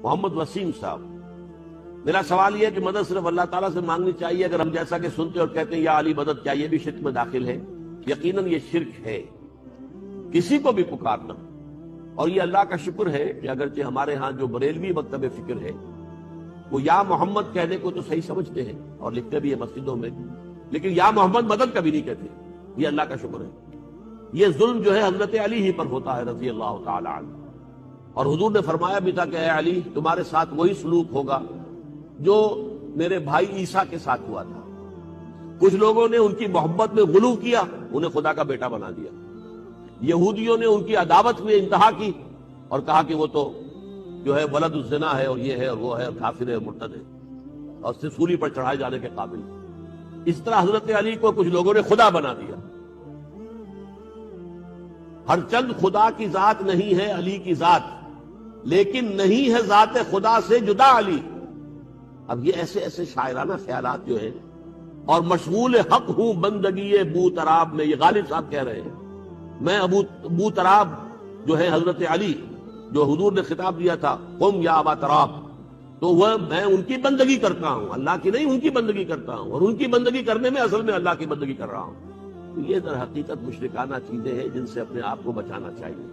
محمد وسیم صاحب، میرا سوال یہ ہے کہ مدد صرف اللہ تعالیٰ سے مانگنی چاہیے؟ اگر ہم جیسا کہ سنتے اور کہتے ہیں یا علی مدد، کیا یہ بھی شرک میں داخل ہے؟ یقیناً یہ شرک ہے، کسی کو بھی پکارنا۔ اور یہ اللہ کا شکر ہے کہ اگرچہ ہمارے ہاں جو بریلوی مکتب فکر ہے وہ یا محمد کہنے کو تو صحیح سمجھتے ہیں اور لکھتے بھی ہیں مسجدوں میں، لیکن یا محمد مدد کبھی نہیں کہتے۔ یہ اللہ کا شکر ہے۔ یہ ظلم جو ہے حضرت علی ہی پر ہوتا ہے رضی اللہ تعالی عنہ، اور حضور نے فرمایا بھی تھا کہ اے علی، تمہارے ساتھ وہی سلوک ہوگا جو میرے بھائی عیسیٰ کے ساتھ ہوا تھا۔ کچھ لوگوں نے ان کی محبت میں غلو کیا، انہیں خدا کا بیٹا بنا دیا۔ یہودیوں نے ان کی عداوت میں انتہا کی اور کہا کہ وہ تو جو ہے ولد الزنا ہے، اور یہ ہے اور وہ ہے، اور کافر ہے، مرتد ہے، اور اس سے سولی پر چڑھائے جانے کے قابل۔ اس طرح حضرت علی کو کچھ لوگوں نے خدا بنا دیا۔ ہر چند خدا کی ذات نہیں ہے علی کی ذات، لیکن نہیں ہے ذات خدا سے جدا علی۔ اب یہ ایسے ایسے شاعرانہ خیالات جو ہیں، اور مشغول حق ہوں بندگی بو تراب میں، یہ غالب صاحب کہہ رہے ہیں، میں ابو تراب جو ہے حضرت علی، جو حضور نے خطاب دیا تھا قم یا ابا تراب، تو وہ میں ان کی بندگی کرتا ہوں، اللہ کی نہیں، ان کی بندگی کرتا ہوں، اور ان کی بندگی کرنے میں اصل میں اللہ کی بندگی کر رہا ہوں۔ تو یہ در حقیقت مشرکانہ چیزیں ہیں جن سے اپنے آپ کو بچانا چاہیے۔